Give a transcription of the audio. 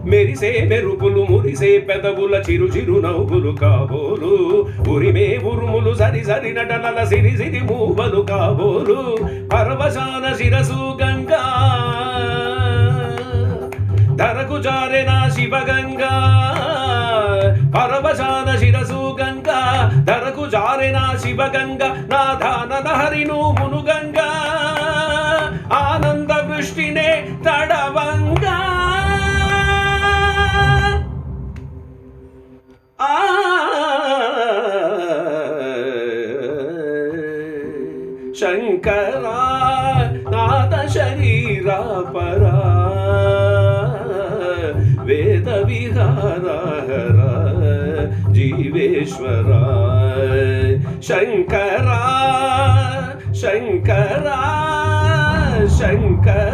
మెరిసే మెరుపులు మురిసే పెదవుల చిరు చిరు నవ్వులు కాబోలు ఉరిమే ఉరుములు సరి సరి నటనల సిరి సిరి మూవలు కాబోలు పరవశాన శిరసు గంగా ధరకు జారెన శివగంగా పరవశాన శిరసు గంగా ధరకు జారెన శివగంగా నాథానద హరిను మునుగంగా ఆనంద వృష్టినే తడవంగా శంకరా నాద శరీరా పరా వేద విహార జీవేశ్వర శంకరా శంకరా శంకర